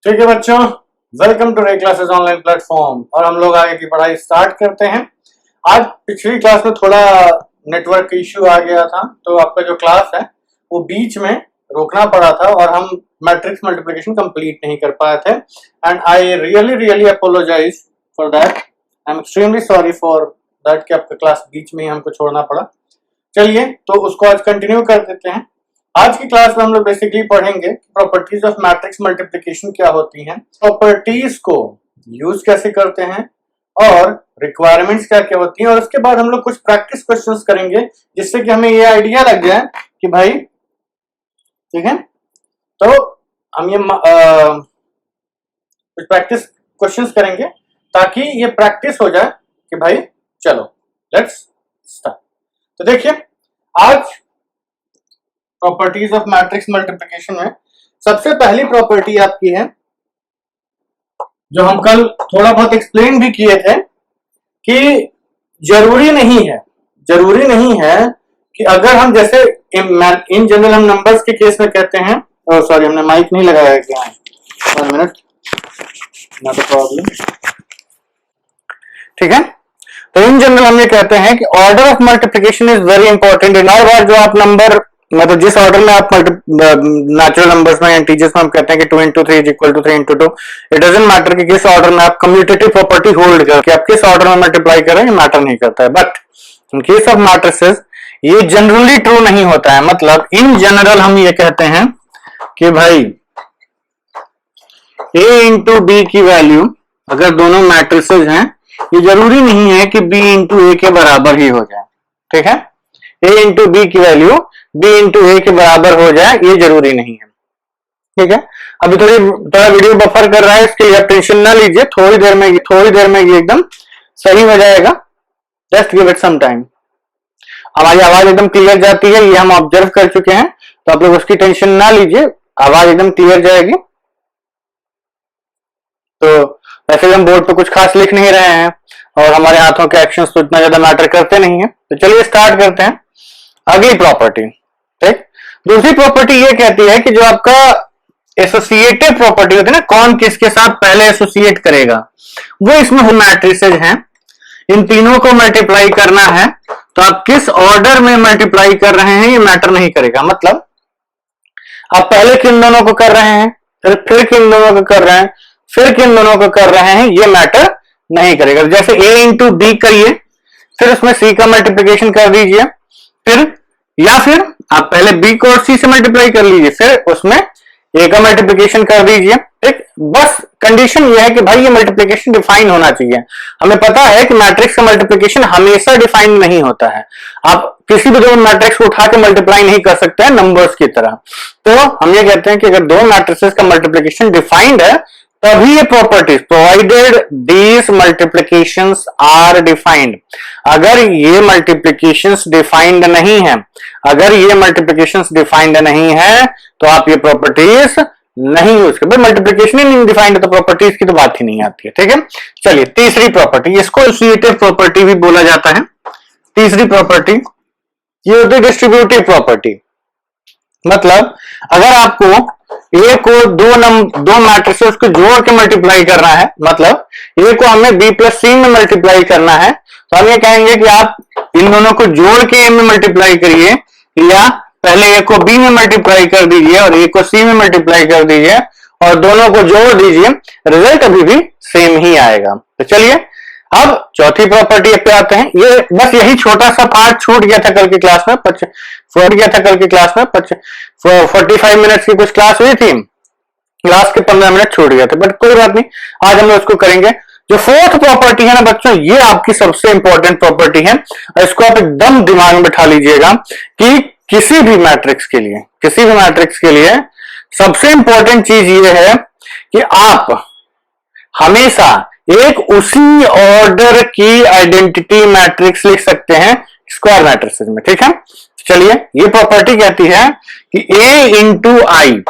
ठीक है बच्चों, वेलकम टू रे क्लासेस ऑनलाइन प्लेटफॉर्म। और हम लोग आगे की पढ़ाई स्टार्ट करते हैं। आज पिछली क्लास में थोड़ा नेटवर्क इश्यू आ गया था, तो आपका जो क्लास है वो बीच में रोकना पड़ा था और हम मैट्रिक्स मल्टीप्लिकेशन कंप्लीट नहीं कर पाए थे। And I really apologise for that. I am extremely sorry for that कि आपका क्लास बीच में ही हमको छोड़ना पड़ा। चलिए तो उसको आज कंटिन्यू कर देते हैं। आज की क्लास में हम लोग बेसिकली पढ़ेंगे प्रॉपर्टीज ऑफ मैट्रिक्स मल्टीप्लिकेशन क्या होती हैं, प्रॉपर्टीज को यूज कैसे करते हैं और रिक्वायरमेंट्स क्या क्या होती हैं, और उसके बाद हम लोग कुछ प्रैक्टिस क्वेश्चंस करेंगे जिससे कि हमें ये आइडिया लग जाए कि भाई ठीक है। तो हम ये कुछ प्रैक्टिस क्वेश्चंस करेंगे ताकि ये प्रैक्टिस हो जाए कि भाई चलो लेट्स स्टार्ट। तो देखिए, आज प्रॉपर्टीज ऑफ मैट्रिक्स मल्टीप्लिकेशन में सबसे पहली प्रॉपर्टी आपकी है जो हम कल थोड़ा बहुत एक्सप्लेन भी किए थे कि जरूरी नहीं है कि अगर हम जैसे इन जनरल हम नंबर्स के केस में कहते हैं, सॉरी हमने माइक नहीं लगाया क्या, 1 मिनट, नॉट अ प्रॉब्लम। ठीक है, तो इन जनरल हम ये कहते हैं कि order of multiplication is very important. इन हर बार जो आप नंबर मतलब जिस ऑर्डर में आप नेचुरल नंबर्स में इंटीजर्स में हम कहते हैं कि 2 into 3 is equal to 3 into 2, it doesn't matter कि किस ऑर्डर में आप कम्यूटेटिव प्रॉपर्टी होल्ड करके आप किस ऑर्डर में मल्टीप्लाई कर रहे हैं, मैटर नहीं करता है। But in case of matrices ये जनरली ट्रू नहीं होता है। मतलब इन जनरल हम ये कहते हैं कि भाई a इंटू बी की वैल्यू अगर दोनों मैट्रिसेस हैं, ये जरूरी नहीं है कि b इंटू ए के बराबर ही हो जाए। ठीक है, a इंटू बी की वैल्यू b इंटू ए के बराबर हो जाए ये जरूरी नहीं है। ठीक है, अभी थोड़ा वीडियो बफर कर रहा है, इसके लिए आप टेंशन ना लीजिए, थोड़ी देर में ये एकदम सही हो जाएगा। Just give it some time. हमारी आवाज एकदम क्लियर जाती है, ये हम ऑब्जर्व कर चुके हैं, तो आप लोग उसकी टेंशन ना लीजिए, आवाज एकदम क्लियर जाएगी। तो वैसे हम बोर्ड पे कुछ खास लिख नहीं रहे हैं और हमारे हाथों के एक्शंस तो इतना ज्यादा मैटर करते नहीं है। तो चलिए स्टार्ट करते हैं अगली प्रॉपर्टी। ठीक, दूसरी प्रॉपर्टी ये कहती है कि जो आपका एसोसिएटिव प्रॉपर्टी होती है ना, कौन किसके साथ पहले एसोसिएट करेगा, वो इसमें मैट्रिसेज हैं। इन तीनों को मल्टीप्लाई करना है तो आप किस ऑर्डर में मल्टीप्लाई कर रहे हैं ये मैटर नहीं करेगा। मतलब आप पहले किन दोनों को कर रहे हैं, फिर किन दोनों को कर रहे हैं, फिर किन दोनों को कर रहे हैं, ये मैटर नहीं करेगा। जैसे a इंटू बी करिए, फिर उसमें c का मल्टीप्लिकेशन कर दीजिए, फिर आप पहले b को और c से मल्टीप्लाई कर लीजिए, फिर उसमें a का मल्टीप्लिकेशन कर दीजिए। ठीक, बस कंडीशन ये है कि भाई ये मल्टीप्लिकेशन डिफाइन होना चाहिए। हमें पता है कि मैट्रिक्स का मल्टीप्लिकेशन हमेशा डिफाइन नहीं होता है। आप किसी भी दो मैट्रिक्स को उठा के मल्टीप्लाई नहीं कर सकते हैं नंबर्स की तरह। तो हम ये कहते हैं कि अगर दो मैट्रिसेस का मल्टीप्लिकेशन डिफाइंड है तभी ये properties, provided these multiplications are defined. अगर ये मल्टीप्लिकेशंस डिफाइंड नहीं है, तो आप ये प्रॉपर्टीज नहीं यूज कर। मल्टीप्लिकेशन ही नहीं डिफाइंड है तो प्रॉपर्टीज की तो बात ही नहीं आती है। ठीक है, चलिए तीसरी प्रॉपर्टी, इसको एसोसिएटिव प्रॉपर्टी भी बोला जाता है। तीसरी प्रॉपर्टी ये होती है डिस्ट्रीब्यूटिव प्रॉपर्टी। मतलब अगर आपको ए को दो मैट्रिसेस को जोड़ के मल्टीप्लाई करना है, मतलब ए को हमें बी प्लस सी में मल्टीप्लाई करना है, तो हम ये कहेंगे कि आप इन दोनों को जोड़ के ए में मल्टीप्लाई करिए, या पहले ए को बी में मल्टीप्लाई कर दीजिए और ए को सी में मल्टीप्लाई कर दीजिए और दोनों को जोड़ दीजिए, रिजल्ट अभी भी सेम ही आएगा। तो चलिए अब चौथी प्रॉपर्टी पे आते हैं। ये बस यही छोटा सा पार्ट छूट गया था कल की क्लास में, 45 मिनट्स की कुछ क्लास हुई थी, क्लास के 15 मिनट छूट गया था, बट कोई बात नहीं, आज हम लोग उसको करेंगे। जो फोर्थ प्रॉपर्टी है ना बच्चों, ये आपकी सबसे इंपॉर्टेंट प्रॉपर्टी है, इसको आप एकदम दिमाग में बैठा लीजिएगा कि किसी भी मैट्रिक्स के लिए सबसे इंपॉर्टेंट चीज ये है कि आप हमेशा एक उसी ऑर्डर की आइडेंटिटी मैट्रिक्स लिख सकते हैं स्क्वायर मैट्रिक्स में। ठीक है, चलिए ये प्रॉपर्टी कहती है कि a इंटू आई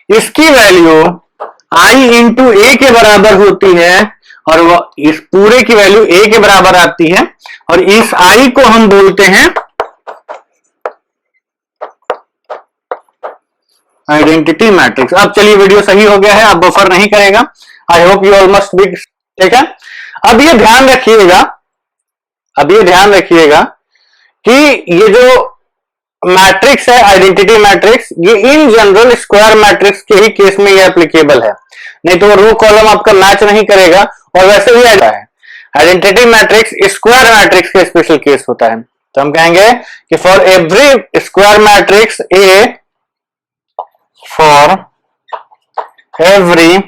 इसकी वैल्यू i इंटू ए के बराबर होती है और वो इस पूरे की वैल्यू a के बराबर आती है, और इस i को हम बोलते हैं आइडेंटिटी मैट्रिक्स। अब चलिए वीडियो सही हो गया है, अब बफर नहीं करेगा। I hope you all must be, ठीक है। अब ये ध्यान रखिएगा, अब ये ध्यान रखिएगा कि ये जो मैट्रिक्स है आइडेंटिटी मैट्रिक्स, ये इन जनरल स्क्वायर मैट्रिक्स के ही केस में ये एप्लीकेबल है, नहीं तो रो कॉलम आपका मैच नहीं करेगा। और वैसे भी आता है आइडेंटिटी मैट्रिक्स स्क्वायर मैट्रिक्स का स्पेशल केस होता है। तो हम कहेंगे कि for every square matrix A, for every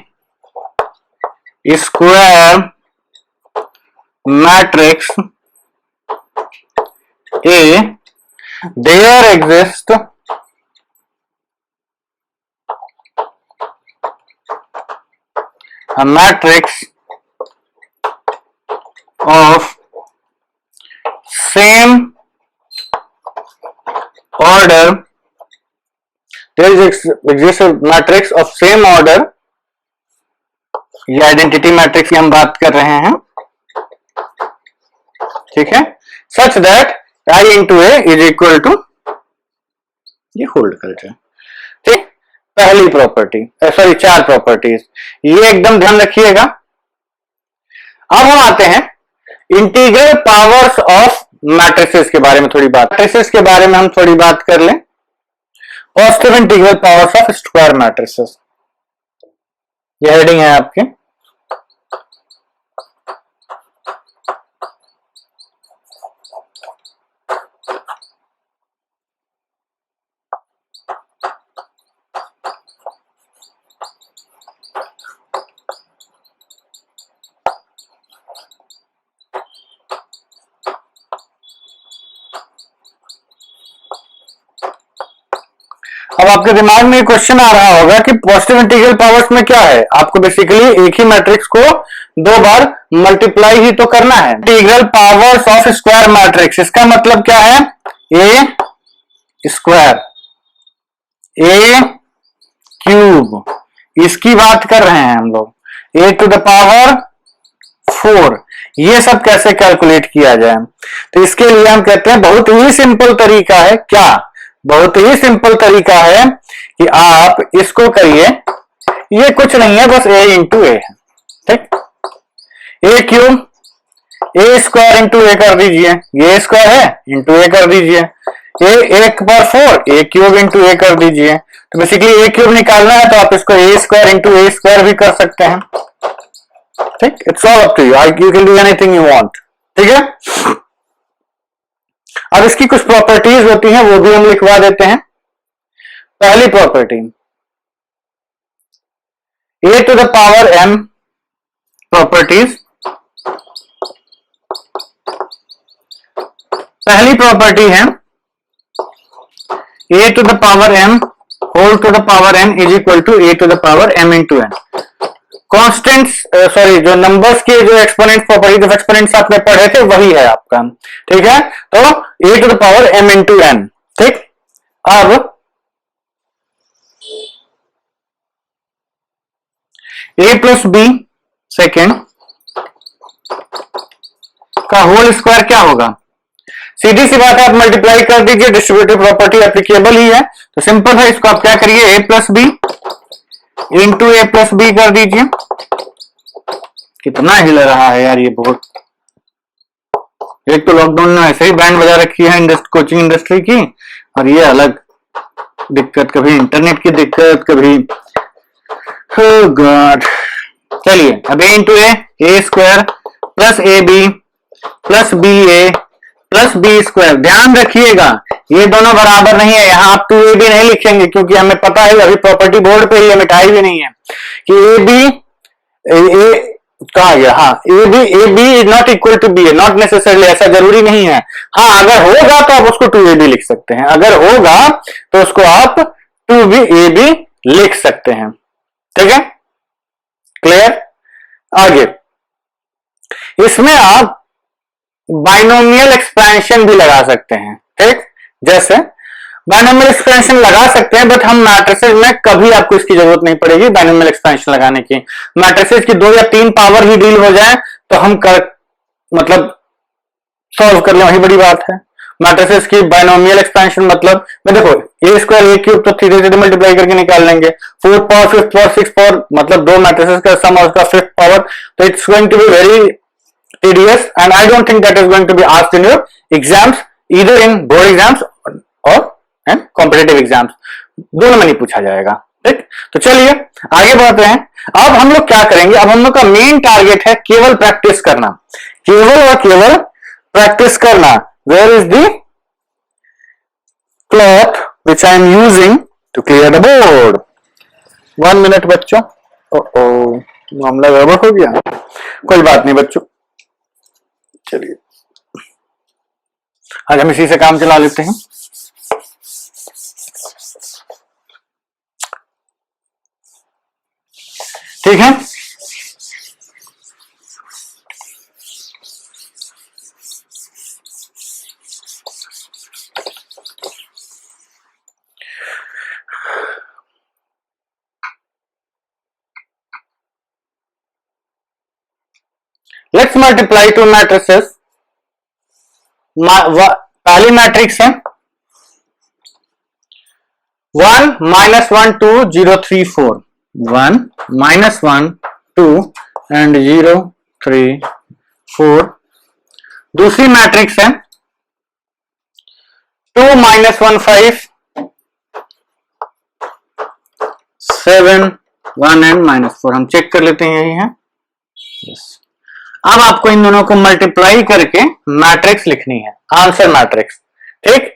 square matrix A, there exists a matrix of same order, there exists a matrix of same order, ये आइडेंटिटी मैट्रिक्स की हम बात कर रहे हैं, ठीक है, such that I into A is equal to, ये होल्ड कर जाए, ठीक। पहली प्रॉपर्टी, सॉरी 4 प्रॉपर्टीज, ये एकदम ध्यान रखिएगा। अब हम आते हैं इंटीग्रल पावर्स ऑफ मैट्रिसेस के बारे में थोड़ी बात, मैट्रिसेस के बारे में हम थोड़ी बात कर लें। Positive integral powers of square matrices, ये हेडिंग है आपके। अब आपके दिमाग में क्वेश्चन आ रहा होगा कि पॉजिटिव इंटीग्रल पावर्स में क्या है, आपको बेसिकली एक ही मैट्रिक्स को 2 बार मल्टीप्लाई ही तो करना है। Integral powers of square matrix, इसका मतलब क्या है, ए स्क्वायर, ए क्यूब, इसकी बात कर रहे हैं हम लोग, ए टू द पावर 4, ये सब कैसे कैलकुलेट किया जाए। तो इसके लिए हम कहते हैं बहुत ही सिंपल तरीका है, क्या, बहुत ही सिंपल तरीका है कि आप इसको करिए, ये कुछ नहीं है बस ए इंटू ए है, ठीक। ए क्यूब, ए स्क्वायर इंटू ए कर दीजिए, ये स्क्वायर है इंटू ए कर दीजिए, ए 1 पर 4, ए क्यूब इंटू ए कर दीजिए। तो बेसिकली ए क्यूब निकालना है तो आप इसको a square into A square भी कर सकते हैं, ठीक। It's all up to you, you can do anything you want, ठीक है। अब इसकी कुछ प्रॉपर्टीज होती हैं, वो भी हम लिखवा देते हैं। पहली property, A to the power M properties. पहली प्रॉपर्टी है A to the power M whole to the power N is equal to A to the power M into N. Constants, sorry, जो नंबर्स के जो exponent properties of exponents आपने पढ़े थे वही है आपका, ठीक है। तो A to the power M into N, ठीक। अब ए प्लस बी सेकेंड का होल स्क्वायर क्या होगा, सीधी सी बात है, आप मल्टीप्लाई कर दीजिए, डिस्ट्रीब्यूटिव प्रॉपर्टी एप्लीकेबल ही है। तो सिंपल है, इसको आप क्या करिए, ए प्लस बी इंटू ए प्लस बी कर दीजिए। कितना हिल रहा है यार ये बहुत, एक तो लॉकडाउन में ऐसे ही बैंड बजा रखी है कोचिंग इंडस्ट्री की, और ये अलग दिक्कत, कभी इंटरनेट की दिक्कत, कभी oh God। चलिए अब A into A square plus A B plus B A plus B square. ध्यान रखिएगा ये दोनों बराबर नहीं है, यहाँ आप 2ab नहीं लिखेंगे क्योंकि हमें पता है अभी प्रॉपर्टी बोर्ड पे ही मिटाई भी नहीं है कि ab कहा गया, हाँ ab is not equal to b, not necessarily, ऐसा जरूरी नहीं है। हाँ अगर होगा तो आप उसको 2ab लिख सकते हैं, अगर होगा तो उसको आप 2ab लिख सकते हैं, ठीक है, क्लियर। आगे इसमें आप बाइनोमियल एक्सपेंशन भी लगा सकते हैं, ठीक। जैसे बाइनोमियल एक्सपेंशन लगा सकते हैं, बट हम मैट्रिसेस में कभी आपको इसकी जरूरत नहीं पड़ेगी बाइनोमियल एक्सपेंशन लगाने की। मैट्रिसेस की 2 या 3 पावर ही डील हो जाए तो हम मतलब सॉल्व कर लें, वही बड़ी बात है। मैट्रिसेस की बाइनोमियल एक्सपेंशन मतलब, मैं देखो ए स्क्वायर ए क्यूब तो सीधे सीधे मल्टीप्लाई करके निकाल लेंगे। Fourth power, fifth power, six power, मतलब दो मैट्रिसेस का सम और उसका फिफ्थ पावर, तो it's going to be very tedious and I don't think that is going to be asked in your exams, either in board exams or and competitive exams, दोनों में नहीं पूछा जाएगा। ठीक, तो चलिए आगे बढ़ते हैं। अब हम लोग क्या करेंगे, अब हम लोग का मेन टारगेट है केवल प्रैक्टिस करना, केवल और केवल प्रैक्टिस करना। Where is the cloth which I am using to clear the board. 1 minute बच्चों, मामला गड़बड़ हो गया, कोई बात नहीं बच्चों, चलिए आज हम इसी से काम चला लेते हैं। ठीक है, लेट्स मल्टीप्लाई टू मैट्रिसेस। पहली मैट्रिक्स है 1 -1 2 0 3 4, 1 -1 2 and 0 3 4। दूसरी मैट्रिक्स है 2 -1 5 7 1 and -4। हम चेक कर लेते हैं, यही है। yes. अब आपको इन दोनों को मल्टीप्लाई करके मैट्रिक्स लिखनी है, आंसर मैट्रिक्स। ठीक,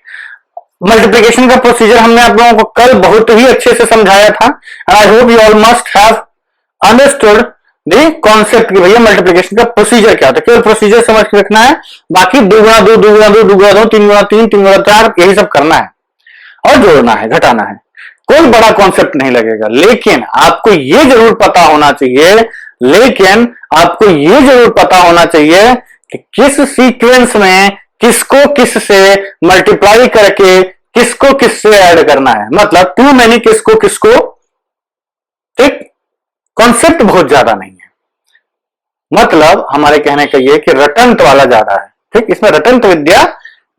मल्टीप्लिकेशन का प्रोसीजर हमने आप लोगों को कल बहुत ही अच्छे से समझाया था। I hope you all must have understood the concept कि भैया मल्टीप्लिकेशन का प्रोसीजर क्या होता है। केवल प्रोसीजर समझ के रखना है, बाकी 2 गुणा 2 2 गुणा 2 2 गुणा 2 3 गुणा 3 3 गुणा 4 यही सब करना है और जोड़ना है, घटाना है। कोई बड़ा कॉन्सेप्ट नहीं लगेगा, लेकिन आपको ये जरूर पता होना चाहिए, लेकिन आपको ये जरूर पता होना चाहिए कि किस सीक्वेंस में किसको किस से मल्टीप्लाई करके किसको किससे ऐड करना है, मतलब टू मैनी किसको किसको। ठीक, कॉन्सेप्ट बहुत ज्यादा नहीं है, मतलब हमारे कहने का ये कि रटंत वाला ज्यादा है। ठीक, इसमें रटंत विद्या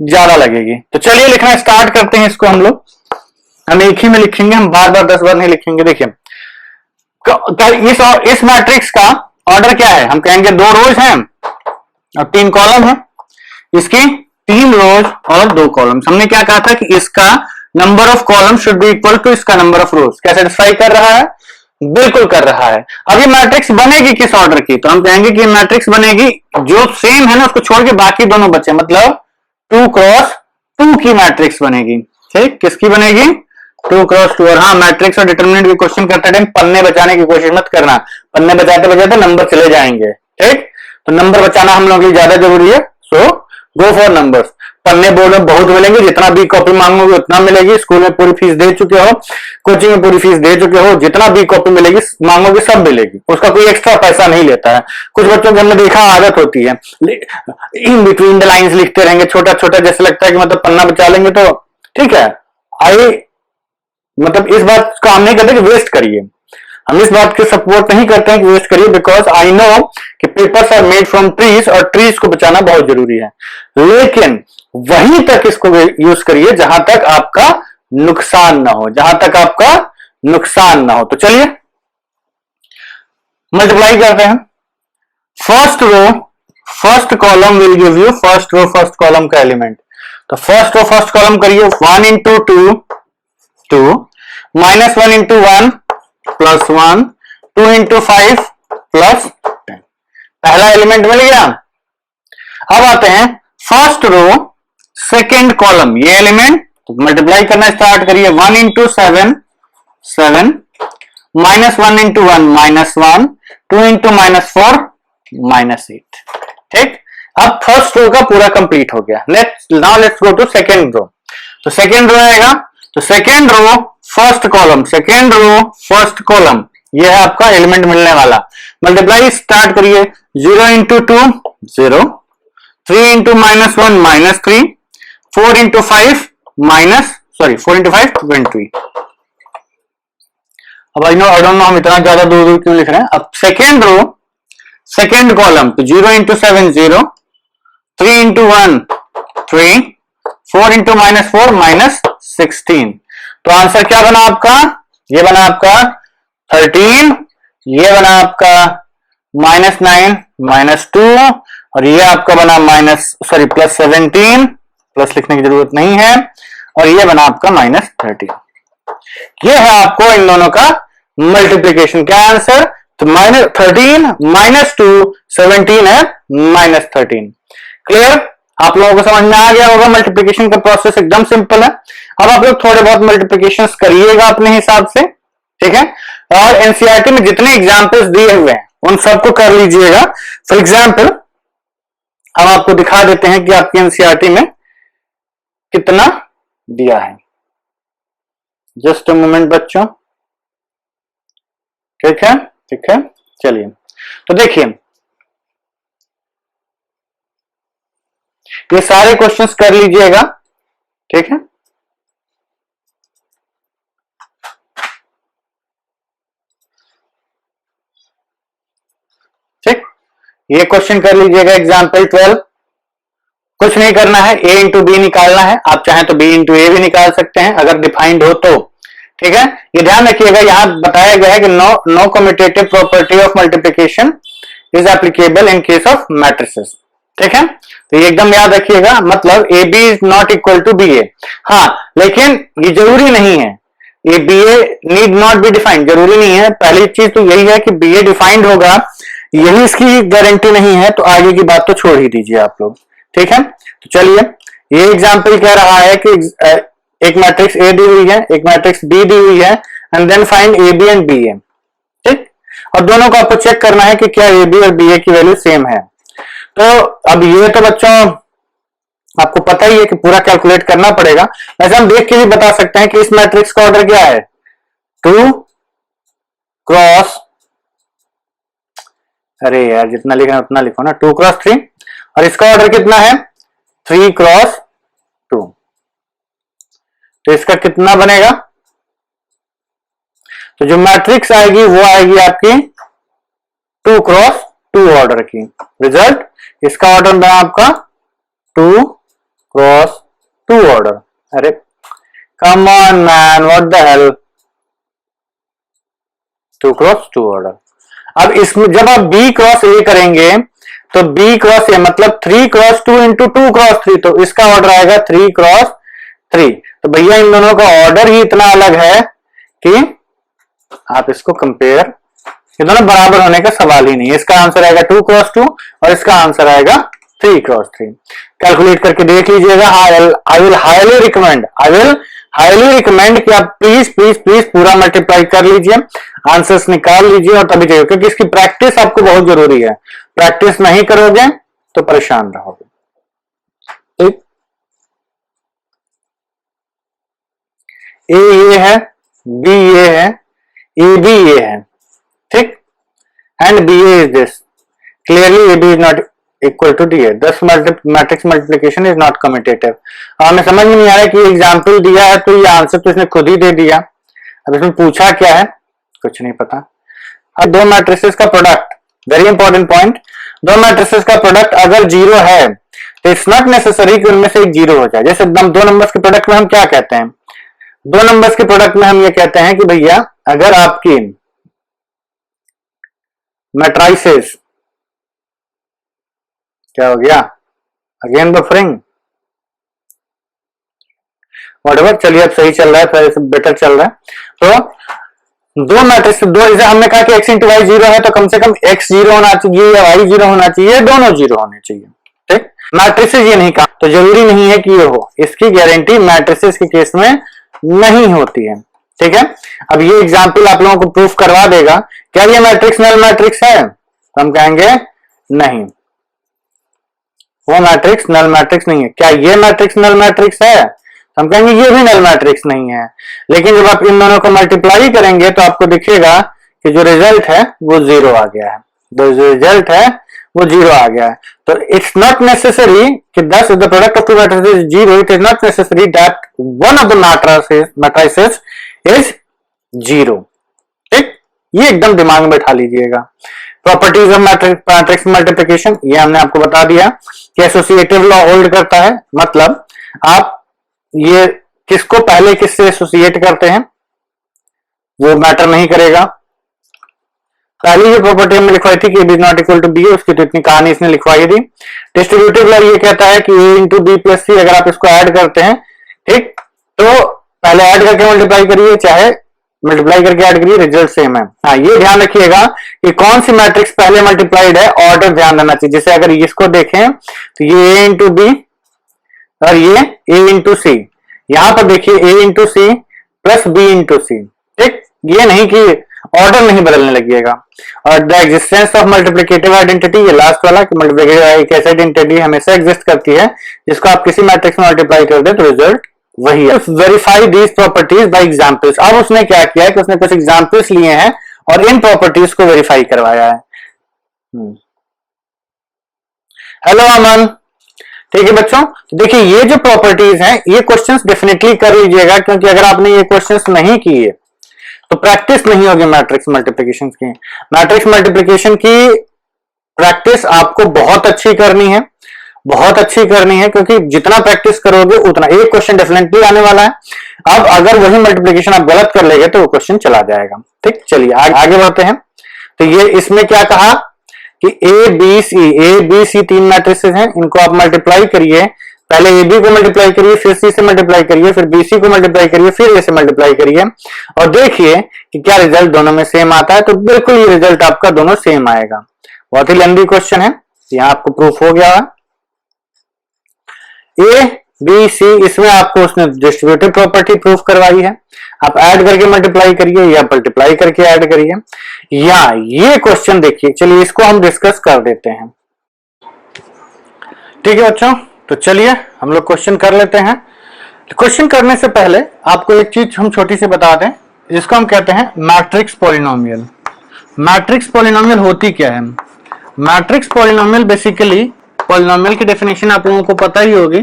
ज्यादा लगेगी। तो चलिए लिखना स्टार्ट करते हैं इसको। हम लोग हम एक ही में लिखेंगे, हम बार बार 10 बार नहीं लिखेंगे। देखिए इस मैट्रिक्स का ऑर्डर क्या है, हम कहेंगे 2 रोज हैं और 3 कॉलम है, इसकी 3 रोज और 2 कॉलम। हमने क्या कहा था कि इसका number of column should be equal to इसका नंबर ऑफ रोज। क्या सेटिस्फाई कर रहा है? बिल्कुल कर रहा है। अब ये मैट्रिक्स बनेगी किस ऑर्डर की, तो हम कहेंगे कि मैट्रिक्स बनेगी जो सेम है ना उसको छोड़ के बाकी दोनों बचे, मतलब 2 क्रॉस 2 की मैट्रिक्स बनेगी। ठीक, किसकी बनेगी? 2 क्रॉस 2। और हाँ, मैट्रिक्स और डिटरमिनेंट के क्वेश्चन करते टाइम पन्ने बचाने की कोशिश मत करना, पन्ने बचाते बचाते नंबर चले जाएंगे। ठीक, तो नंबर बचाना हम लोगों के लिए ज्यादा जरूरी है। सो गो फॉर नंबर्स। पन्ने बोर्ड में बहुत मिलेंगे, जितना भी कॉपी मांगोगे उतना मिलेगी। स्कूल में पूरी फीस दे चुके हो, कोचिंग में पूरी फीस दे चुके हो, जितना भी कॉपी मिलेगी मांगोगे सब मिलेगी, उसका कोई एक्स्ट्रा पैसा नहीं लेता है। कुछ बच्चों को हमने देखा आदत होती है इन बिटवीन द लाइंस लिखते रहेंगे, छोटा छोटा, जैसे लगता है कि मतलब पन्ना बचा लेंगे तो ठीक है। मतलब इस बात का हम नहीं कहते कि वेस्ट करिए, हम इस बात के सपोर्ट नहीं करते हैं कि वेस्ट करिए, बिकॉज आई नो कि papers are made from trees और ट्रीज को बचाना बहुत जरूरी है, लेकिन वहीं तक इसको यूज करिए जहां तक आपका नुकसान ना हो, जहां तक आपका नुकसान ना हो। तो चलिए मल्टीप्लाई करते हैं। First row first column will give you first row first column का एलिमेंट। तो फर्स्ट रो फर्स्ट कॉलम करिए 1 into 2 2, -1 into 1 +1, 2 into 5 +10। पहला एलिमेंट मिल गया। अब आते हैं फर्स्ट रो सेकेंड कॉलम, ये एलिमेंट मल्टीप्लाई करना स्टार्ट करिए। 1 into 7 7, -1 into 1 -1, 2 into -4 -8। ठीक, अब फर्स्ट रो का पूरा कंप्लीट हो गया। Now let's go to second row. तो सेकेंड रो आएगा, तो second row first column, second row first column, ये है आपका एलिमेंट मिलने वाला। मल्टीप्लाई स्टार्ट करिए। 0 into 2 0, 3 into -1 -3, 4 into 5 4 into 5 20। अब आई डोंट नो हम इतना ज्यादा दूर दूर क्यों लिख रहे हैं। अब सेकेंड रो सेकेंड कॉलम, तो 0 into 7 0, 3 into 1 3, 4 into -4 -16। तो आंसर क्या बना आपका, ये बना आपका 13, ये बना आपका -9 -2, और ये आपका बना +17, प्लस लिखने की जरूरत नहीं है, और ये बना आपका -13। ये है आपको इन दोनों का मल्टीप्लीकेशन। क्या आंसर, तो -13 -2 17 है -13। क्लियर, आप लोगों को समझ में आ गया होगा। मल्टीप्लिकेशन का प्रोसेस एकदम सिंपल है। अब आप लोग थोड़े बहुत मल्टीप्लिकेशन करिएगा अपने हिसाब से, ठीक है। और एनसीईआरटी में जितने एग्जाम्पल्स दिए हुए हैं उन सबको कर लीजिएगा। फॉर एग्जाम्पल हम आपको दिखा देते हैं कि आपकी एनसीईआरटी में कितना दिया है। जस्ट अ मोमेंट बच्चों, ठीक है, ठीक है। चलिए, तो देखिए ये सारे क्वेश्चंस कर लीजिएगा, ठीक है। ठीक, ये क्वेश्चन कर लीजिएगा एग्जाम्पल 12। कुछ नहीं करना है, a इंटू बी निकालना है। आप चाहें तो b इंटू ए भी निकाल सकते हैं अगर डिफाइंड हो तो, ठीक है। ये ध्यान रखिएगा, यहां बताया गया है कि no commutative property of multiplication is applicable in case of matrices, ठीक है। तो ये एकदम याद रखिएगा, मतलब A B is not equal to B A. हाँ, लेकिन ये जरूरी नहीं है, ये B A need not be defined, जरूरी नहीं है। पहली चीज तो यही है कि बी ए डिफाइंड होगा, यही इसकी गारंटी नहीं है, तो आगे की बात तो छोड़ ही दीजिए आप लोग, ठीक है। तो चलिए, ये एग्जाम्पल कह रहा है कि एक मैट्रिक्स ए दी हुई है, एक मैट्रिक्स बी दी हुई है, and then find A B and B A, ठीक। और दोनों को आपको चेक करना है कि क्या ए बी और बी ए की वैल्यू सेम है। तो अब ये तो बच्चों आपको पता ही है कि पूरा कैलकुलेट करना पड़ेगा। वैसे हम देख के भी बता सकते हैं कि इस मैट्रिक्स का ऑर्डर क्या है, 2 क्रॉस, अरे यार जितना लिखना है उतना लिखो ना, 2 क्रॉस 3, और इसका ऑर्डर कितना है, 3 क्रॉस 2। तो इसका कितना बनेगा, तो जो मैट्रिक्स आएगी वो आएगी आपकी 2 क्रॉस 2 ऑर्डर की। रिजल्ट, इसका ऑर्डर बना आपका 2 क्रॉस 2 ऑर्डर। अरे come on man, what the hell, 2 cross 2 order. अब इसमें जब आप b क्रॉस a करेंगे तो b क्रॉस a मतलब 3 क्रॉस 2 इंटू 2 क्रॉस 3, तो इसका ऑर्डर आएगा 3 क्रॉस 3। तो भैया इन दोनों का ऑर्डर ही इतना अलग है कि आप इसको कंपेयर, ये दोनों बराबर होने का सवाल ही नहीं है। इसका आंसर आएगा 2 क्रॉस 2 और इसका आंसर आएगा 3 क्रॉस 3। कैलकुलेट करके देख लीजिएगा। आई विल हाईली रिकमेंड कि आप प्लीज प्लीज प्लीज पूरा मल्टीप्लाई कर लीजिए, आंसर्स निकाल लीजिए और तभी जाइए, क्योंकि इसकी प्रैक्टिस आपको बहुत जरूरी है। प्रैक्टिस नहीं करोगे तो परेशान रहोगे, ठीक। ए ये है, बी ये है, ए बी ये है, ठीक, and B A is this. Clearly A B is not equal to D A, thus matrix multiplication is not commutative. हमें समझ में नहीं आ रहा कि एग्जाम्पल दिया है तो ये आंसर तो इसने खुद ही दे दिया। अब इसमें पूछा क्या है, कुछ नहीं पता। अब दो मैट्रिसेस का प्रोडक्ट, वेरी इंपॉर्टेंट पॉइंट, दो मैट्रिसेस का प्रोडक्ट अगर 0 है तो इट्स नॉट नेसेसरी कि उनमें से एक 0 हो जाए। जैसे दो नंबर्स के प्रोडक्ट में हम क्या कहते हैं, दो नंबर्स के प्रोडक्ट में हम ये कहते हैं कि भैया अगर आपकी मैट्राइसेस, क्या हो गया, अगेन बफरिंग, व्हाटएवर, चलिए अब सही चल रहा है, फिर बेटर चल रहा है। तो दो मैट्रिक्स, दो, जैसे हमने कहा कि x इंटू वाई 0 है तो कम से कम x 0 होना चाहिए या y 0 होना चाहिए, दोनों 0 होने चाहिए, ठीक। मैट्रिसेस ये नहीं कहा, तो जरूरी नहीं है कि ये हो, इसकी गारंटी मैट्रिसेस के केस में नहीं होती है, ठीक है। अब ये एग्जाम्पल आप लोगों को प्रूफ करवा देगा। क्या ये मैट्रिक्स नल मैट्रिक्स है, तो हम कहेंगे नहीं, वो मैट्रिक्स नल मैट्रिक्स नहीं है। क्या ये मैट्रिक्स नल मैट्रिक्स है, हम कहेंगे ये भी नल मैट्रिक्स नहीं है। लेकिन जब आप इन दोनों को मल्टीप्लाई करेंगे तो आपको दिखेगा कि जो रिजल्ट है वो 0 आ गया है, जो रिजल्ट है वो 0 आ गया है। तो इट्स नॉट नेसेसरी कि दस the product of to matrices is 0, it is not necessary that one of the matrices is 0, ठीक। ये एकदम दिमाग में बैठा लीजिएगा। प्रॉपर्टीज ऑफ मैट्रिक्स मल्टीप्लिकेशन, ये हमने आपको बता दिया कि एसोसिएटिव लॉ होल्ड करता है, मतलब आप ये किसको पहले किससे एसोसिएट करते हैं वो मैटर नहीं करेगा। पहली जो प्रॉपर्टी हमने लिखवाई थी कि b not equal to b, उसकी तो इतनी कहानी इसने लिखवाई थी। डिस्ट्रीब्यूटिव लॉ ये कहता है कि ए इंटू बी प्लस सी, अगर आप इसको ऐड करते हैं, ठीक, तो पहले ऐड करके मल्टीप्लाई करिए, चाहे मल्टीप्लाई करके ऐड करिए, रिजल्ट सेम है। हाँ, ये ध्यान रखिएगा कि कौन सी मैट्रिक्स पहले मल्टीप्लाइड है, ऑर्डर ध्यान देना चाहिए। जैसे अगर इसको देखें तो ये ए इंटू बी और ये ए इंटू सी, यहां पर देखिए A into C plus B into C, ठीक, ये नहीं कि ऑर्डर नहीं बदलने लगिएगा। और the existence of multiplicative identity, ये लास्ट वाला कि मल्टीप्लिकेटिव एक ऐसी आइडेंटिटी हमेशा एग्जिस्ट करती है जिसको आप किसी मैट्रिक्स में मल्टीप्लाई कर दे तो रिजल्ट वही है। Verify these properties by examples. अब उसने क्या किया है कि उसने कुछ एग्जांपल्स लिए हैं और इन प्रॉपर्टीज को वेरीफाई करवाया है। हेलो अमन, ठीक है बच्चों, देखिए ये जो प्रॉपर्टीज हैं ये क्वेश्चंस डेफिनेटली कर लीजिएगा, क्योंकि अगर आपने ये क्वेश्चंस नहीं किए तो प्रैक्टिस नहीं होगी मैट्रिक्स मल्टीप्लिकेशन की। मैट्रिक्स मल्टीप्लिकेशन की प्रैक्टिस आपको बहुत अच्छी करनी है, बहुत अच्छी करनी है, क्योंकि जितना प्रैक्टिस करोगे उतना एक क्वेश्चन डेफिनेटली आने वाला है। अब अगर वही मल्टीप्लिकेशन आप गलत कर लेंगे तो वो क्वेश्चन चला जाएगा। ठीक, चलिए आगे बढ़ते हैं। तो ये इसमें क्या कहा कि ए बी सी तीन मैट्रिसेस हैं, इनको आप मल्टीप्लाई करिए। पहले ए बी को मल्टीप्लाई करिए, फिर सी से मल्टीप्लाई करिए, फिर बी सी को मल्टीप्लाई करिए, फिर ए से मल्टीप्लाई करिए और देखिए कि क्या रिजल्ट दोनों में सेम आता है। तो बिल्कुल ये रिजल्ट आपका दोनों सेम आएगा। बहुत ही लेंथी क्वेश्चन है, यहां आपको प्रूफ हो गया। ए बी सी, इसमें आपको उसने डिस्ट्रीब्यूटिव प्रॉपर्टी प्रूफ करवाई है। आप ऐड करके मल्टीप्लाई करिए या मल्टीप्लाई करके ऐड करिए। या ये क्वेश्चन देखिए, चलिए इसको हम डिस्कस कर देते हैं। ठीक है बच्चों, तो चलिए हम लोग क्वेश्चन कर लेते हैं। क्वेश्चन करने से पहले आपको एक चीज हम छोटी सी बता दें, जिसको हम कहते हैं मैट्रिक्स पॉलिनोमियल। मैट्रिक्स पॉलिनोमियल होती क्या है? मैट्रिक्स पॉलिनोमियल बेसिकली, पॉलिनोमियल की डेफिनेशन आप लोगों को पता ही होगी।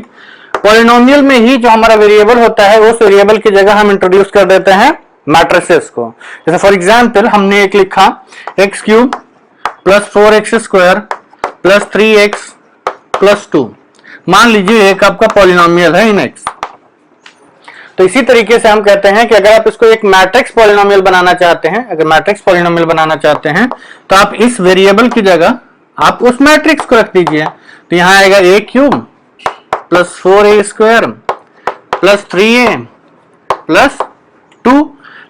पॉलिनोमियल में ही जो हमारा वेरिएबल होता है उस वेरिएबल की जगह हम इंट्रोड्यूस कर देते हैं मैट्रिसेस को। जैसे फॉर एग्जांपल हमने एक लिखा x cube plus 4x square plus 3x plus 2, मान लीजिए एक आपका पॉलिनोमियल है इन एक्स। तो इसी तरीके से हम कहते हैं कि अगर आप इसको एक मैट्रिक्स पॉलिनोमियल बनाना चाहते हैं, अगर मैट्रिक्स पॉलिनोमियल बनाना चाहते हैं तो आप इस वेरिएबल की जगह आप उस मैट्रिक्स को रख दीजिए। तो यहां आएगा A cube plus 4a square plus 3a plus 2,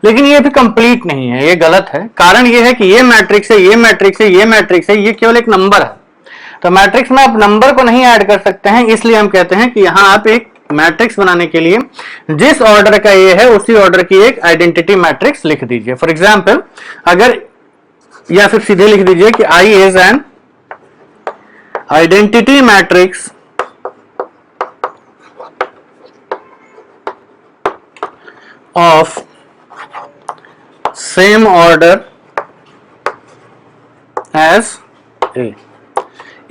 लेकिन ये भी कंप्लीट नहीं है, ये गलत है। कारण ये है कि ये मैट्रिक्स है, ये मैट्रिक्स है, ये मैट्रिक्स है, ये केवल एक नंबर है। तो मैट्रिक्स में आप नंबर को नहीं ऐड कर सकते हैं, इसलिए हम कहते हैं कि यहां आप एक मैट्रिक्स बनाने के लिए जिस ऑर्डर का ये है उसी ऑर्डर की एक आइडेंटिटी मैट्रिक्स लिख दीजिए। फॉर एग्जांपल अगर, या फिर सीधे लिख दीजिए कि I is an identity matrix of same order as A.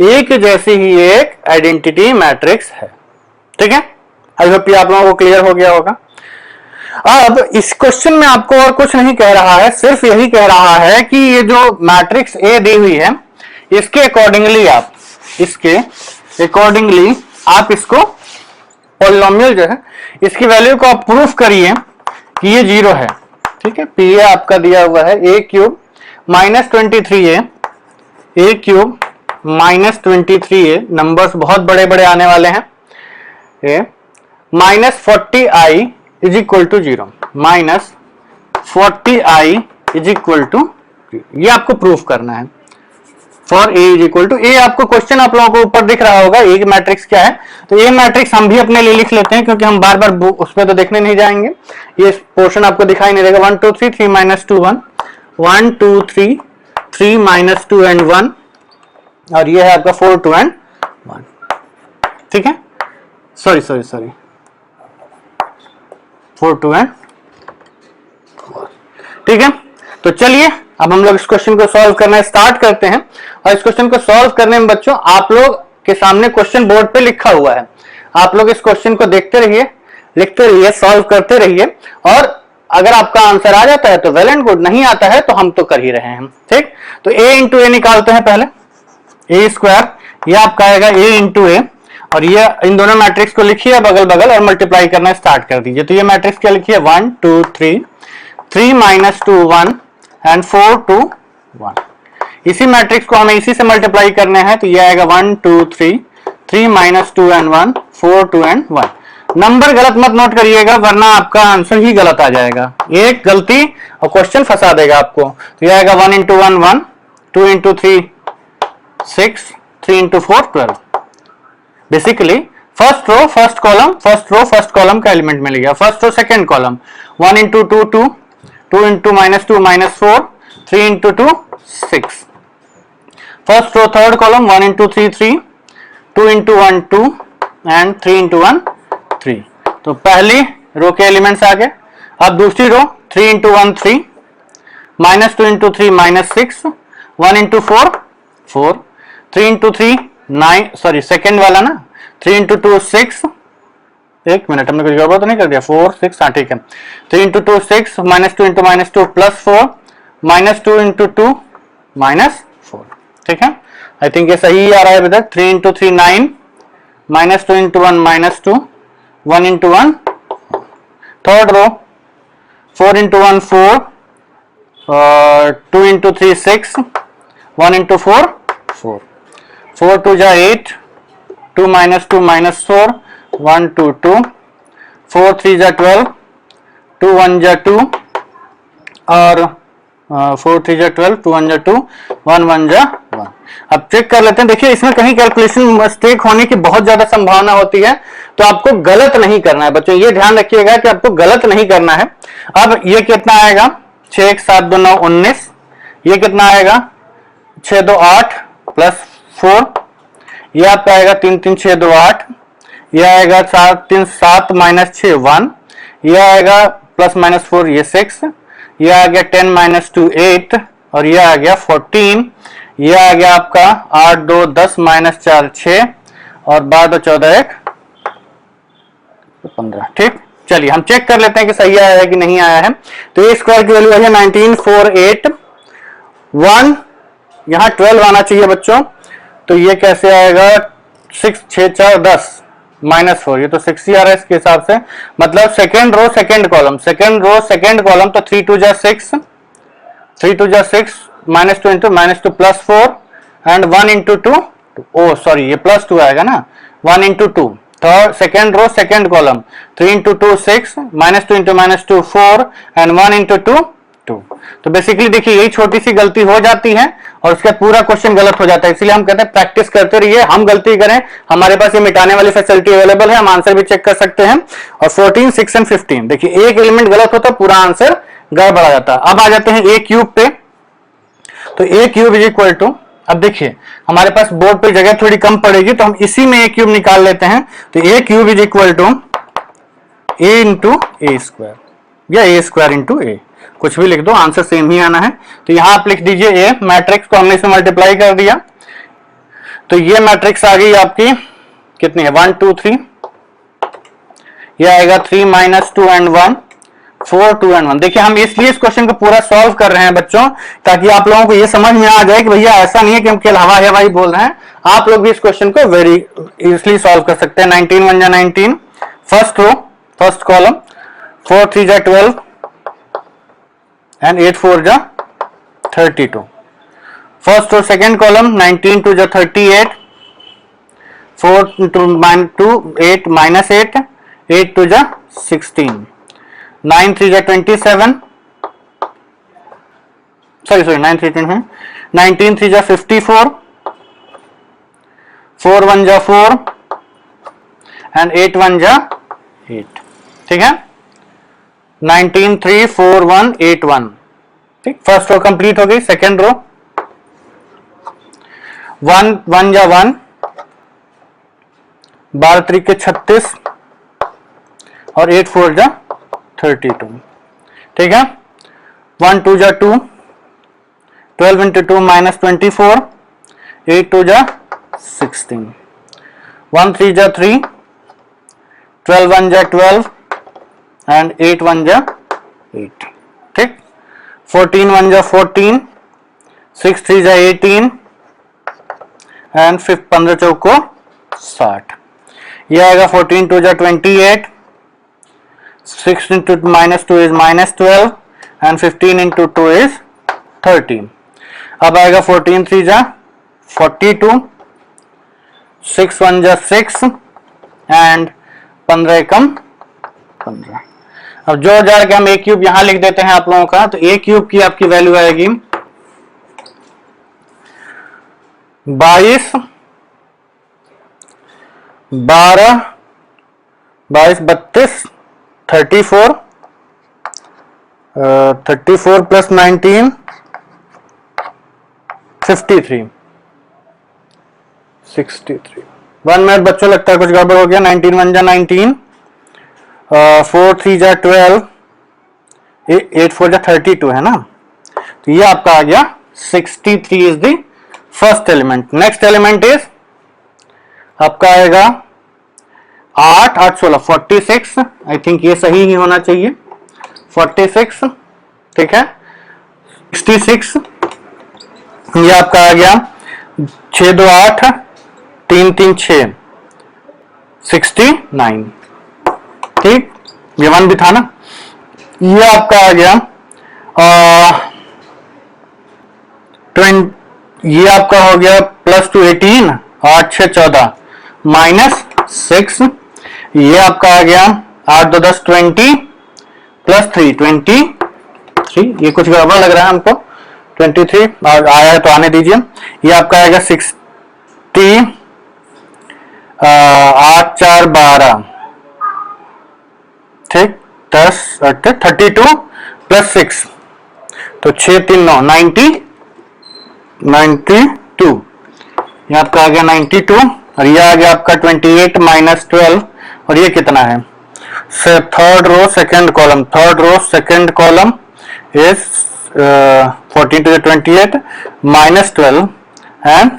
एक जैसी ही एक आइडेंटिटी मैट्रिक्स है। ठीक है, आई होप ये आप लोगों को क्लियर हो गया होगा। अब इस क्वेश्चन में आपको और कुछ नहीं कह रहा है, सिर्फ यही कह रहा है कि ये जो मैट्रिक्स ए दी हुई है इसके अकॉर्डिंगली आप इसको पॉलिनोमियल जो है इसकी वैल्यू को आप प्रूफ करिए कि ये 0 है। ठीक है, पी ए आपका दिया हुआ है A cube minus 23a, A cube minus 23a, numbers बहुत बड़े बड़े आने वाले हैं, minus 40i is equal to 0, minus 40i is equal to, ये आपको प्रूफ करना है। For A is equal to A, आपको क्वेश्चन आप लोगों को ऊपर दिख रहा होगा ए मैट्रिक्स क्या है। तो ये मैट्रिक्स हम भी अपने लिए लिख लेते हैं, क्योंकि हम बार बार उस पर तो देखने नहीं जाएंगे। ये पोर्शन आपको दिखाई नहीं देगा। 1 2 3 3 माइनस 2 1, 1 2 3 3 माइनस 2 एंड 1, और ये है आपका 4 2 एंड 1। ठीक है, सॉरी 4 2 एंड 1। ठीक है, तो चलिए अब हम लोग इस क्वेश्चन को सॉल्व करना स्टार्ट करते हैं। और इस क्वेश्चन को सॉल्व करने में बच्चों आप लोग के सामने क्वेश्चन बोर्ड पे लिखा हुआ है, आप लोग इस क्वेश्चन को देखते रहिए, लिखते रहिए, सॉल्व करते रहिए, और अगर आपका आंसर आ जाता है तो वेल एंड गुड, नहीं आता है तो हम तो कर ही रहे हैं। ठीक, तो a इंटू ए निकालते हैं पहले, ए स्क्वायर, ये आपका आएगा a इंटू ए, और ये इन दोनों मैट्रिक्स को लिखिए बगल बगल और मल्टीप्लाई करना स्टार्ट कर दीजिए। तो ये मैट्रिक्स क्या लिखिए 1 2 3, 3 माइनस 2 1 एंड 4 2 1। इसी मैट्रिक्स को हमें इसी से मल्टीप्लाई करने हैं, तो ये आएगा 1 2 3, 3 माइनस 2 एंड 1, 4 2 एंड 1। नंबर गलत मत नोट करिएगा वरना आपका आंसर ही गलत आ जाएगा, एक गलती और क्वेश्चन फंसा देगा आपको। तो ये आएगा 1 into 1 1, 2 into 3 6, 3 into 4 12। Basically first row first column का एलिमेंट मिल गया, first row second column 1 into 2 2, 2 into -2 -4, 3 into 2 6। First row third column 1 into 3 3, 2 into 1 2 and 3 into 1 3। तो पहली रो के एलिमेंट्स आ गए। अब दूसरी रो 3 into 1 3, -2 into 3 -6, 1 into 4 4, 3 into 3 9, sorry second वाला ना, 3 इंटू 2 6, एक मिनट हमने कुछ गड़बड़ तो नहीं कर दिया, 4 6, हाँ ठीक है, 3 इंटू 2 6, -2 इंटू -2 +4, -2 इंटू 2 -4। ठीक है, आई थिंक ये सही आ रहा है अभी तक। 3 into 3 9, -2 into 1 -2, 1 into 1। Third row 4 into 1 4, 2 into 3 6, 1 into 4 4, 4 2 जा 8, 2 -2 -4, 1 2 2, 4 3 जा 12, 2 1 जा 2 और 4 3 जा 12, 2 1 जा 2, 1 1 जा 1। अब चेक कर लेते हैं। देखिए इसमें कहीं कैलकुलेशन मिस्टेक होने की बहुत ज्यादा संभावना होती है, तो आपको गलत नहीं करना है बच्चों, ये ध्यान रखिएगा कि आपको गलत नहीं करना है। अब ये कितना आएगा, 6 1 7 2 9 19, ये कितना आएगा 6 2 8 प्लस 4, ये आपका आएगा 3 3 6 2 8, ये आएगा 4 3 7 -6 1, ये आएगा +-4 ये 6, ये आ गया 10 -2 8 और ये आ गया 14, ये आ गया आपका 8 2 10 -4 6 और 12 2 14 1 15। ठीक, चलिए हम चेक कर लेते हैं कि सही आया है कि नहीं आया है। तो ये स्क्वायर की वैल्यू है 19 4 8 1, यहाँ 12 आना चाहिए बच्चों, तो ये कैसे आएगा 6 6 4 10 -4, ये तो 6 ही आ रहा है इसके हिसाब से, मतलब सेकेंड रो सेकेंड कॉलम, तो 3 2 जा 6, 3 2 जा 6, -2 into -2 +4 and 1 into 2, oh sorry ये +2 आएगा ना, 1 into 2। Third second row second column 3 into 2 6, -2 into -2 4 and 1 into 2 2। तो बेसिकली देखिए यही छोटी सी गलती हो जाती है और उसका पूरा क्वेश्चन गलत हो जाता है, इसलिए हम कहते हैं प्रैक्टिस करते रहिए। हम गलती करें, हमारे पास ये मिटाने वाली फैसिलिटी अवेलेबल है, हम आंसर भी चेक कर सकते हैं। और 14 6 एंड 15, देखिए एक एलिमेंट गलत होता पूरा आंसर गड़बड़ा जाता। अब आ जाते हैं ए क्यूब पे। तो A cube is equal to, अब देखिए हमारे पास बोर्ड पे जगह थोड़ी कम पड़ेगी तो हम इसी में ए क्यूब निकाल लेते हैं। तो A cube is equal to A into A square या ए स्क्वायर इंटू ए, कुछ भी लिख दो, आंसर सेम ही आना है। तो यहां आप लिख दीजिए ए, मैट्रिक्स को हमने इसमें मल्टीप्लाई कर दिया, तो ये मैट्रिक्स आ गई आपकी कितनी है 1 2 3, ये आएगा 3 -2 एंड 1, 4 2 एंड 1। देखिए हम इसलिए इस क्वेश्चन को पूरा सॉल्व कर रहे हैं बच्चों, ताकि आप लोगों को ये समझ में आ जाए कि भैया ऐसा नहीं है कि हम केवल हवा है भाई बोल रहे हैं, आप लोग भी इस क्वेश्चन को वेरी इजिली सॉल्व कर सकते हैं। 19 1 जा 19, फर्स्ट रो फर्स्ट कॉलम, 4 3 जा 12 एंड 8 4 जा 32। फर्स्ट रो सेकेंड कॉलम 19 2 जा 38, 4 2 8 -8, 8 2 जा 16, 9 3 जा 27, सॉरी 9 3 20, 19 3 जा 54, 4 1 जा 4 एंड 8 1 जा 8। ठीक है, 19 3 4 1 8 1। ठीक, फर्स्ट रो कंप्लीट हो गई। सेकेंड रो 1 1 जा 1, 12 3 के 36 और 8 4 जा 32। ठीक है, 1 2 जा 2, 12 इंटू 2 -24, 8 2 जा 16, 1 3 जा 3, 12 1 जा 12 एंड 8 1 जा 8। ठीक, 14 1 जा 14, 6 3 जा 18 एंड 15 चौको 60। ये आएगा 14 2 जा 28, 6 into minus 2 is minus 12 and 15 into 2 is 30. अब आएगा 14 3 जा 42, 6 1 जा 6 and 15 एकम 15. अब जो जार के हम ए क्यूब यहां लिख देते हैं आप लोगों का, तो ए क्यूब की आपकी वैल्यू आएगी 22 12 22 32 34 34 प्लस 19 53 63. 1 मिनट बच्चों, लगता है कुछ गड़बड़ हो गया. 19 1 जा 19, 4 3 जा 12, 8 4 जा 32 है ना. तो ये आपका आ गया 63 is the first element. Next element is आपका आएगा 8 8 16 46. आई थिंक ये सही ही होना चाहिए. 46, ठीक है. 66, ये आपका आ गया 6 2 8 3 3 6 69, ठीक. ये 1 भी था ना. ये आपका आ गया 20, ये आपका हो गया प्लस 2 18, 8 6 14 माइनस 6. ये आपका आ गया 8 2 10 20 प्लस 3 23. ये कुछ गड़बड़ लग रहा है हमको. 23 आया है तो आने दीजिए. ये आपका आएगा 60, 8 4 12, ठीक. 10 32 प्लस 6 तो 6 3 9 92. ये आपका आ गया 92 और ये आ गया आपका 28 माइनस 12. और ये कितना है? Third row second column. Third row second column is 14 to the 28 minus 12 and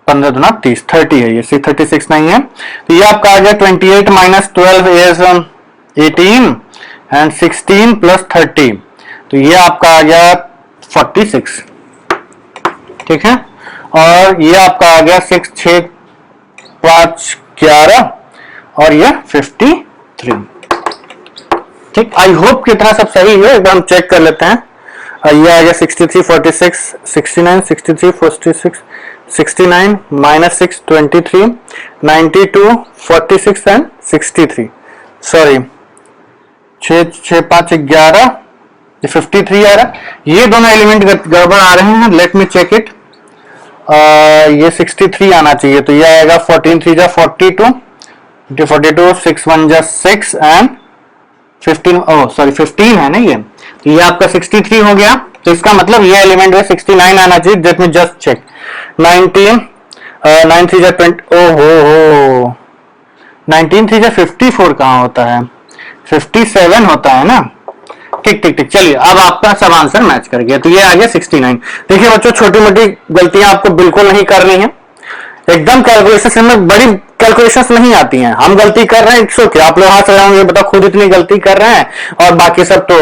15 दूना 30, 30 है. ये 36 नहीं है. तो ये आपका आ गया 28 माइनस 12 इज 18 एंड 16 प्लस 30. तो ये आपका आ गया 46, ठीक है. और ये आपका आ गया 6 6 5 11 और ये 53, ठीक. आई होप कि इतना सब सही है. एक बार हम चेक कर लेते हैं. ये आ गया 63 46 69 63 46 69 माइनस 6 23 92 46 एंड 63. सॉरी 6 6 5 11, ये 53 आ रहा. ये दोनों एलिमेंट गड़बड़ आ रहे हैं. Let me check it. ये 63 आना चाहिए. तो ये आएगा 14 3 जा 42, 42 6 1 जा 6 एंड 15. सॉरी 15 है ना ये. तो ये आपका 63 हो गया. तो इसका मतलब ये एलिमेंट है 69 आना चाहिए. Let me just check. 19 9 3 जा 20. ओहो 19 3 जा 54 कहाँ होता है? 57 होता है ना. ठीक ठीक ठीक. चलिए अब आपका सब आंसर मैच कर गया. तो ये आ गया 69. देखिए बच्चों, छोटी मोटी गलतियां आपको बिल्कुल नहीं करनी है. एकदम कैलकुलेशन में बड़ी कैलकुलेशंस नहीं आती हैं. हम गलती कर रहे हैं, इट्स ओके. आप लोग हाथ लगाओगे, बताओ खुद इतनी गलती कर रहे हैं और बाकी सब तो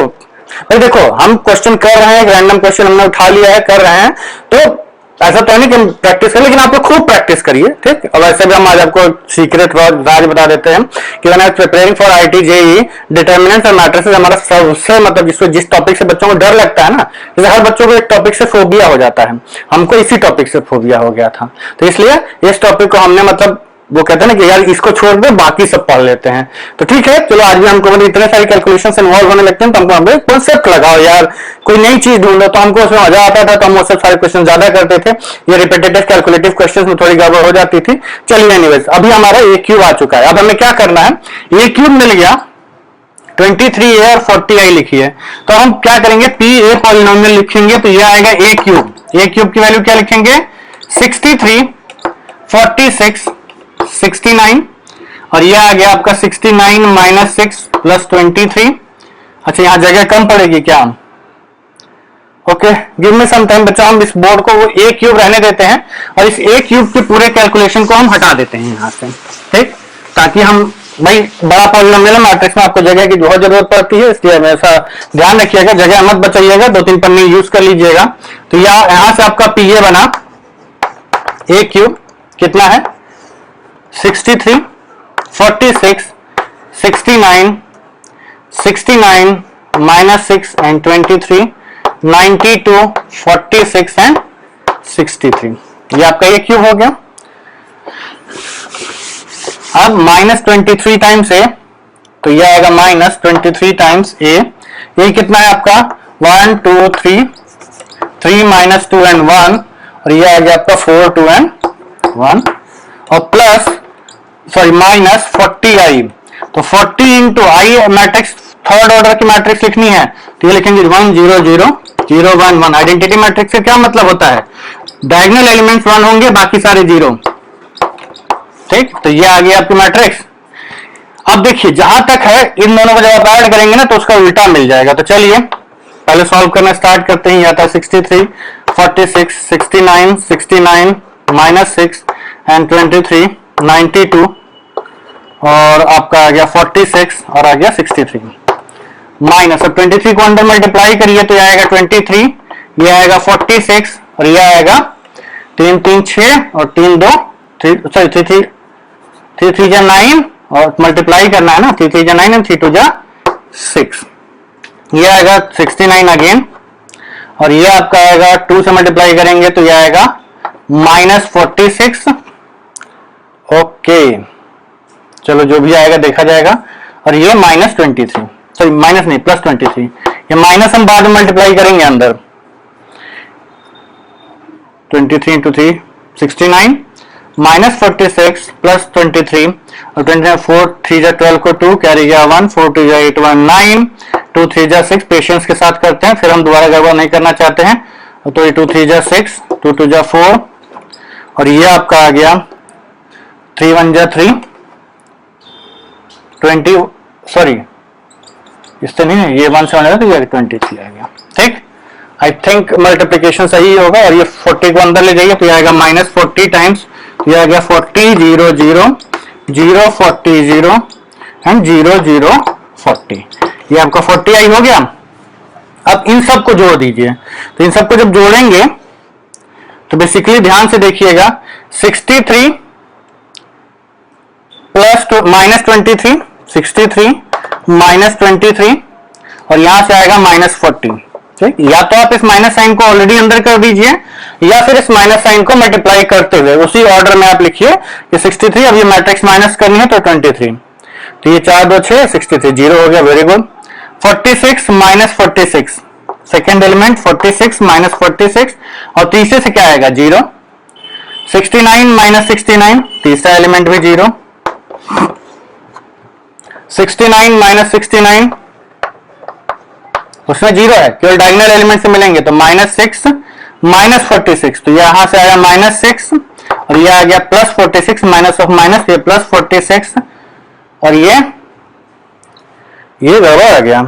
भाई देखो, हम क्वेश्चन कर रहे हैं, रैंडम क्वेश्चन हमने उठा लिया है, कर रहे हैं. तो ऐसा तो नहीं कि हम प्रैक्टिस करें, लेकिन आप लोग खूब प्रैक्टिस करिए, ठीक. और वैसे भी हम आज आपको सीक्रेट राज बता देते हैं कि when I preparing for IT JEE, determinants और मैट्रिसेस हमारा सबसे मतलब जिस टॉपिक से बच्चों को डर लगता है ना, जैसे हर बच्चों को एक टॉपिक से फोबिया हो जाता है, हमको इसी टॉपिक से फोबिया हो गया था. तो इसलिए इस टॉपिक को हमने मतलब वो कहते हैं ना कि यार इसको छोड़ दे, बाकी सब पढ़ लेते हैं. तो ठीक है, चलो आज भी हमको मतलब इतने सारी कैलकुलेशन इन्वॉल्व होने लगते हैं, तो हमको एक कॉन्सेप्ट लगाओ यार, कोई नई चीज ढूंढो. तो हमको उसमें मजा आता था, तो हम वो सब सारे क्वेश्चन ज्यादा करते थे. ये रिपीटेटिव कैलकुलेटिव क्वेश्चंस में थोड़ी गड़बड़ हो जाती थी. चलिए एनीवेज, अभी हमारा ए क्यूब आ चुका है. अब हमें क्या करना है? ए क्यूब मिल गया, 23a और 40i लिखी है. तो हम क्या करेंगे? पी ए पॉलिनोमियल लिखेंगे. तो ये आएगा ए क्यूब. ए क्यूब की वैल्यू क्या लिखेंगे? 63 46 69 और ये आ गया आपका 69 माइनस 6 प्लस 23. अच्छा, यहां जगह कम पड़ेगी क्या? Okay, give me some time बच्चों. हम इस बोर्ड को वो ए क्यूब रहने देते हैं और इस ए क्यूब के पूरे कैलकुलेशन को हम हटा देते हैं यहां से, ठीक. ताकि हम भाई बड़ा पॉलिनोमियल मैट्रिक्स में आपको जगह की बहुत जरूरत पड़ती है, इसलिए हमेशा ध्यान रखिएगा, जगह मत बचाइएगा, 2-3 पन्ने यूज कर लीजिएगा. तो यहां से आपका पीए बना ए क्यूब कितना है? 63, 46, 69, 69 minus 6 and 23, 92, 46 and 63। ये आपका ये क्यूब हो गया। अब -23 टाइम्स ए, तो ये आएगा -23 टाइम्स ए। ये कितना है आपका 1 2 3, 3 minus 2 and 1, और ये आ गया आपका 4 2 and 1, और प्लस सॉरी माइनस 40i। तो 40 इंटू आई मैट्रिक्स थर्ड ऑर्डर की मैट्रिक्स लिखनी है तो ये लिखेंगे 1 0 0 0 1 1। आइडेंटिटी मैट्रिक्स से क्या मतलब होता है, डायगोनल एलिमेंट्स 1 होंगे, बाकी सारे 0। ठीक, तो ये आ गया आपकी मैट्रिक्स। अब देखिए जहां तक है इन दोनों को जब आप ऐड करेंगे ना तो उसका उल्टा मिल जाएगा। तो चलिए पहले सॉल्व करना स्टार्ट करते हैं। यहाँ था 63, 46, 69, 69 माइनस 6 एंड 23, 92, और आपका आ गया 46 और आ गया 63 माइनस। अब 23 को अंदर मल्टीप्लाई करिए तो ये आएगा 23, ये आएगा 46 और ये आएगा 3 3 6 और 3 2 3 3 जा 9 और मल्टीप्लाई करना है ना, 3 3 जा 9 एंड 3 2 जा 6। ये आएगा 69 अगेन, और ये आपका आएगा 2 से मल्टीप्लाई करेंगे तो ये आएगा -46। ओके चलो जो भी आएगा देखा जाएगा। और ये -23, सॉरी माइनस नहीं +23, ये माइनस हम बाद में मल्टीप्लाई करेंगे अंदर। 23 इंटू 3 69 -46 + 23 और 23 4 3 जा 12 को 2 कैरी गया 1 4 2 जा 8 1 9 2 3 जा 6। पेशेंस के साथ करते हैं, फिर हम दोबारा गड़बड़ नहीं करना चाहते हैं। तो ये 2 3 जा 6 2 2 जा 4 और ये आपका आ गया 3 1 जा 3 20, सॉरी इससे नहीं है, ये 1 से आएगा तो ये 23 आ गया। ठीक, आई थिंक मल्टीप्लीकेशन सही होगा। और ये 40 को अंदर ले जाइए तो ये आएगा -40 टाइम्स, तो ये आ गया 40 0 0 0 40 0 एंड 0 0 40। ये आपका 40i हो गया। अब इन सब को जोड़ दीजिए, तो इन सब को जब जोड़ेंगे तो बेसिकली ध्यान से देखिएगा 63 प्लस -23 63 -23 और यहां से आएगा -40। ठीक, या तो आप इस माइनस साइन को ऑलरेडी अंदर कर दीजिए या फिर इस माइनस साइन को मल्टीप्लाई करते हुए उसी ऑर्डर में आप लिखिए कि 63, अब ये मैट्रिक्स माइनस करनी है तो 23, तो ये 4 2 6 63 0 हो गया। Very good. 46 -46 सेकेंड एलिमेंट 46 -46 और तीसरे से क्या आएगा 0। 69 -69 तीसरा एलिमेंट भी 0। 69 -69 उसमें 0 है, केवल डायगोनल एलिमेंट से मिलेंगे तो -6 -46, तो यहां से आया -6 और ये आ गया +46 माइनस ऑफ माइनस, ये +46 और ये गड़बड़ आ गया।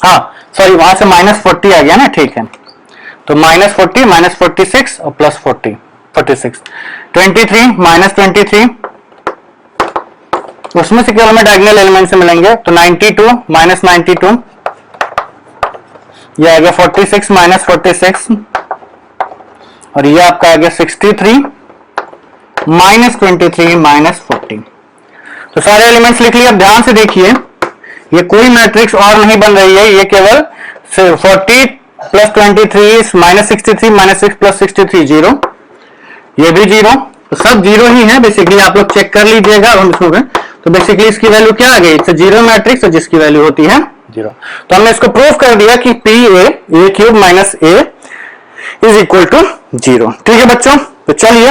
हाँ सॉरी वहां से -40 आ गया ना। ठीक है, तो -40 -46 और +40 46 23 -23 उसमें से केवल हमें डायगोनल एलिमेंट से मिलेंगे तो 92 -92 ये आ गया 46 -46 और ये आपका आ गया 63 -23 -40। तो सारे एलिमेंट्स लिख लिए। अब ध्यान से देखिए ये कोई मैट्रिक्स और नहीं बन रही है, ये केवल 40 + 23 -63 -6 + 63 0, ये भी 0, तो सब 0 ही है बेसिकली। आप लोग चेक कर लीजिएगा। हम इसमें तो बेसिकली इसकी वैल्यू क्या आ गई, इट्स 0 मैट्रिक्स जिसकी वैल्यू होती है 0। तो हमने इसको प्रूव कर दिया कि PA - A is equal to 0। ठीक है बच्चों, तो चलिए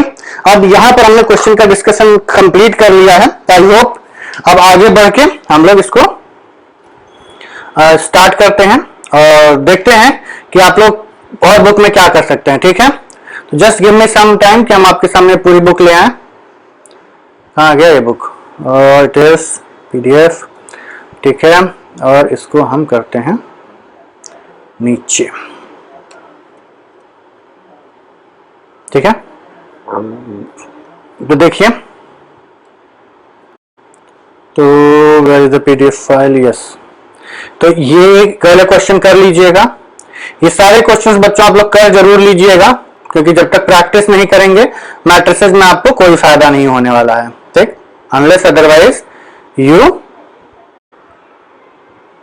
अब यहां पर हमने क्वेश्चन का डिस्कशन कंप्लीट कर लिया है। आई होप अब आगे बढ़ के हम लोग इसको स्टार्ट करते हैं और देखते हैं कि आप लोग और बुक में क्या कर सकते हैं। ठीक है, तो just give me some time कि हम आपके सामने पूरी बुक ले आए। कहाँ गया ये बुक, और इट इज PDF। ठीक है, और इसको हम करते हैं नीचे। ठीक है, तो देखिए, तो where is the PDF file, yes. तो ये पहले क्वेश्चन कर लीजिएगा। ये सारे क्वेश्चंस बच्चों आप लोग कर जरूर लीजिएगा क्योंकि जब तक प्रैक्टिस नहीं करेंगे मैट्रिसेस में आपको कोई फायदा नहीं होने वाला है, ठीक, unless otherwise you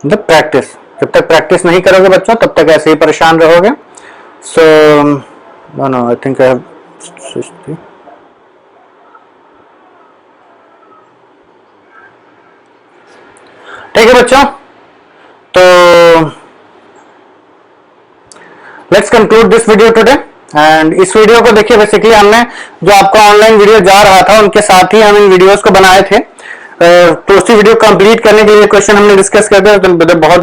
the practice. जब तक प्रैक्टिस नहीं करोगे बच्चों तब तक ऐसे ही परेशान रहोगे। So no I think I have ठीक है बच्चों, तो let's conclude this video today. And इस वीडियो को देखिए, बेसिकली हमने जो आपका ऑनलाइन वीडियो जा रहा था उनके साथ ही हम इन वीडियोस को बनाए थे। तो उसी वीडियो कंप्लीट करने के लिए क्वेश्चन हमने डिस्कस कर दिया, तो बहुत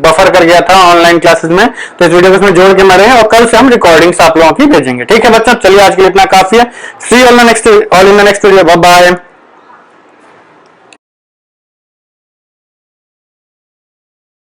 बफर कर गया था ऑनलाइन क्लासेस में, तो इस वीडियो को इसमें जोड़ के मरे हैं और कल से हम रिकॉर्डिंग्स आप लोगों की भेजेंगे। ठीक है बच्चों, चलिए आज के लिए इतना काफी है। See you all in the next video, bye bye.